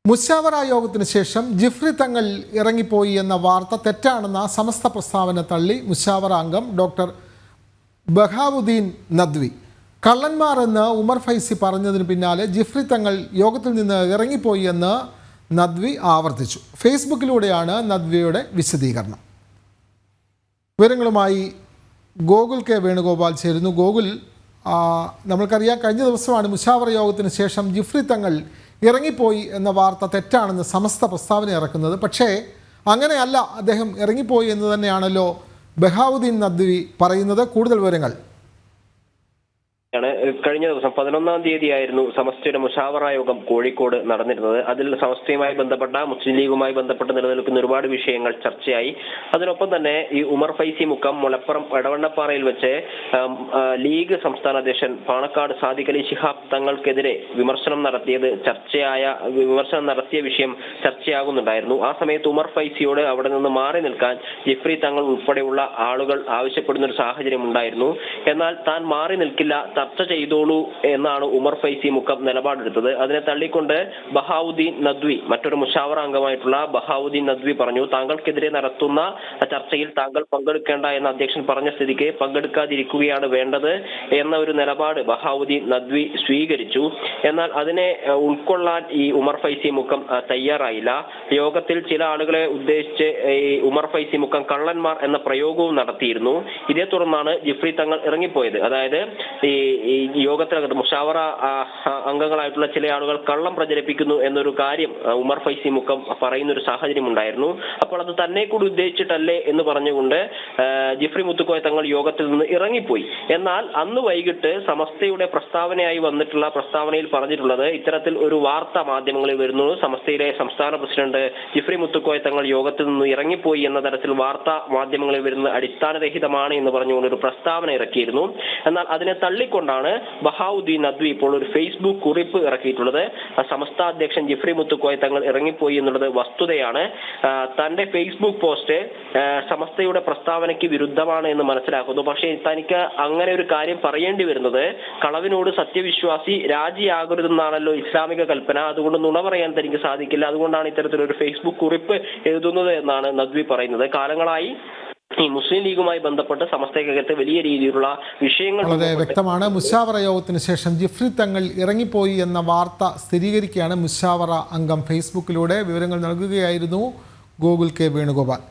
മുശാവറ യോഗത്തിന് ശേഷം ജിഫ്രി തങ്ങൾ ഇറങ്ങിപ്പോയി എന്ന വാർത്ത തെറ്റാണെന്ന സമസ്ത പ്രസ്താവന തള്ളി മുശാവറ അംഗം ഡോക്ടർ ബഹാവുദ്ദീൻ നദ്വി. കള്ളന്മാർ എന്ന് ഉമർ ഫൈസി പറഞ്ഞതിന് പിന്നാലെ ജിഫ്രി തങ്ങൾ യോഗത്തിൽ നിന്ന് ഇറങ്ങിപ്പോയി എന്ന് നദ്വി ആവർത്തിച്ചു. ഫേസ്ബുക്കിലൂടെയാണ് നദ്വിയുടെ വിശദീകരണം. വിവരങ്ങളുമായി ഗോകുൽ കെ വേണുഗോപാൽ ചേരുന്നു. ഗോകുൽ, നമ്മൾക്കറിയാം കഴിഞ്ഞ ദിവസമാണ് മുശാവറ യോഗത്തിന് ശേഷം ജിഫ്രി തങ്ങൾ ഇറങ്ങിപ്പോയി എന്ന വാർത്ത തെറ്റാണെന്ന് സമസ്ത പ്രസ്താവന ഇറക്കുന്നത്. പക്ഷേ അങ്ങനെയല്ല, അദ്ദേഹം ഇറങ്ങിപ്പോയി എന്ന് തന്നെയാണല്ലോ ബഹാവുദ്ദീൻ നദ്വി പറയുന്നത്. കൂടുതൽ വിവരങ്ങൾ. കഴിഞ്ഞ ദിവസം 11-ാം തീയതിയായിരുന്നു സമസ്തയുടെ മുശാവറ യോഗം കോഴിക്കോട് നടന്നിരുന്നത്. അതിൽ സമസ്തയുമായി ബന്ധപ്പെട്ട മുസ്ലിം ലീഗുമായി ബന്ധപ്പെട്ട് നിലനിൽക്കുന്ന ഒരുപാട് വിഷയങ്ങൾ ചർച്ചയായി. അതിനൊപ്പം തന്നെ ഈ ഉമർ ഫൈസി മുക്കം മലപ്പുറം എടവണ്ണപ്പാറയിൽ വെച്ച് ലീഗ് സംസ്ഥാന അധ്യക്ഷൻ പാണക്കാട് സാദിഖ് അലി ശിഹാബ് തങ്ങൾക്കെതിരെ വിമർശനം നടത്തിയ വിഷയം ചർച്ചയാകുന്നുണ്ടായിരുന്നു. ആ സമയത്ത് ഉമർ ഫൈസിയോട് അവിടെ നിന്ന് മാറി നിൽക്കാൻ ജിഫ്രി തങ്ങൾ ഉൾപ്പെടെയുള്ള ആളുകൾ ആവശ്യപ്പെടുന്ന ഒരു സാഹചര്യം ഉണ്ടായിരുന്നു. എന്നാൽ താൻ മാറി നിൽക്കില്ല, ചർച്ച ചെയ്തോളൂ എന്നാണ് ഉമർ ഫൈസി മുക്കം നിലപാടെടുത്തത്. അതിനെ തള്ളിക്കൊണ്ട് ബഹാവുദ്ദീൻ നദ്വി, മറ്റൊരു മുശാവറ അംഗമായിട്ടുള്ള ബഹാവുദ്ദീൻ നദ്വി പറഞ്ഞു, താങ്കൾക്കെതിരെ നടത്തുന്ന ചർച്ചയിൽ താങ്കൾ പങ്കെടുക്കേണ്ട എന്ന് അധ്യക്ഷൻ പറഞ്ഞ സ്ഥിതിക്ക് പങ്കെടുക്കാതിരിക്കുകയാണ് വേണ്ടത് എന്ന ഒരു നിലപാട് ബഹാവുദ്ദീൻ നദ്വി സ്വീകരിച്ചു. എന്നാൽ അതിനെ ഉൾക്കൊള്ളാൻ ഈ ഉമർ ഫൈസി മുക്കം തയ്യാറായില്ല. യോഗത്തിൽ ചില ആളുകളെ ഉദ്ദേശിച്ച് ഈ ഉമർ ഫൈസി മുക്കം കള്ളന്മാർ എന്ന പ്രയോഗവും നടത്തിയിരുന്നു. ഇതേ തുടർന്നാണ് ജിഫ്രി തങ്ങൾ ഇറങ്ങിപ്പോയത്. അതായത് ഈ യോഗത്തിനകത്ത് മുശാവറ അംഗങ്ങളായിട്ടുള്ള ചില ആളുകൾ കള്ളം പ്രചരിപ്പിക്കുന്നു എന്നൊരു കാര്യം ഉമർ ഫൈസി മുക്കം പറയുന്ന ഒരു സാഹചര്യം ഉണ്ടായിരുന്നു. അപ്പോൾ അത് തന്നെ കൂടി ഉദ്ദേശിച്ചിട്ടല്ലേ എന്ന് പറഞ്ഞുകൊണ്ട് ജിഫ്രി മുത്തുക്കോയ തങ്ങൾ യോഗത്തിൽ നിന്ന് ഇറങ്ങിപ്പോയി. എന്നാൽ അന്ന് വൈകിട്ട് സമസ്തയുടെ പ്രസ്താവനയായി വന്നിട്ടുള്ള പ്രസ്താവനയിൽ പറഞ്ഞിട്ടുള്ളത് ഇത്തരത്തിൽ ഒരു വാർത്ത മാധ്യമങ്ങളിൽ വരുന്നു. സമസ്തയിലെ സംസ്ഥാന പ്രസിഡന്റ് ജിഫ്രി മുത്തുക്കോയ തങ്ങൾ യോഗത്തിൽ നിന്ന് ഇറങ്ങിപ്പോയി എന്ന തരത്തിൽ വാർത്ത മാധ്യമങ്ങളിൽ വരുന്നത് അടിസ്ഥാനരഹിതമാണ് എന്ന് പറഞ്ഞുകൊണ്ട് ഒരു പ്രസ്താവന ഇറക്കിയിരുന്നു. എന്നാൽ അതിനെ തള്ളിക്കൊണ്ടാണ് ബഹാവുദ്ദീൻ നദ്വി ഇപ്പോൾ ഒരു ഫേസ്ബുക്ക് കുറിപ്പ് ഇറക്കിയിട്ടുള്ളത്. സമസ്ത അധ്യക്ഷൻ ജിഫ്രി മുത്തുക്കോയ തങ്ങൾ ഇറങ്ങിപ്പോയി എന്നുള്ളത് വസ്തുതയാണ്. തന്റെ ഫേസ്ബുക്ക് പോസ്റ്റ് സമസ്തയുടെ പ്രസ്താവനയ്ക്ക് വിരുദ്ധമാണ് എന്ന് മനസ്സിലാക്കുന്നു. പക്ഷേ തനിക്ക് അങ്ങനെ ഒരു കാര്യം പറയേണ്ടി വരുന്നത് കളവിനോട് സത്യവിശ്വാസി രാജിയാകരുതെന്നാണല്ലോ ഇസ്ലാമിക കൽപ്പന. അതുകൊണ്ട് നുണ പറയാൻ തനിക്ക് സാധിക്കില്ല. അതുകൊണ്ടാണ് ഇത്തരത്തിലൊരു ഫേസ്ബുക്ക് കുറിപ്പ് എഴുതുന്നത് എന്നാണ് നദ്വി പറയുന്നത്. കാലങ്ങളായി ഈ മുസ്ലിം ലീഗുമായി ബന്ധപ്പെട്ട് സമസ്തയ്ക്കകത്ത് വലിയ രീതിയിലുള്ള വിഷയങ്ങൾ വളരെ വ്യക്തമാണ്. മുശാവറ യോഗത്തിന് ശേഷം ജിഫ്രി തങ്ങൾ ഇറങ്ങിപ്പോയി എന്ന വാർത്ത സ്ഥിരീകരിക്കുകയാണ് മുശാവറ അംഗം ഫേസ്ബുക്കിലൂടെ. വിവരങ്ങൾ നൽകുകയായിരുന്നു ഗോകുൽ കെ വേണുഗോപാൽ.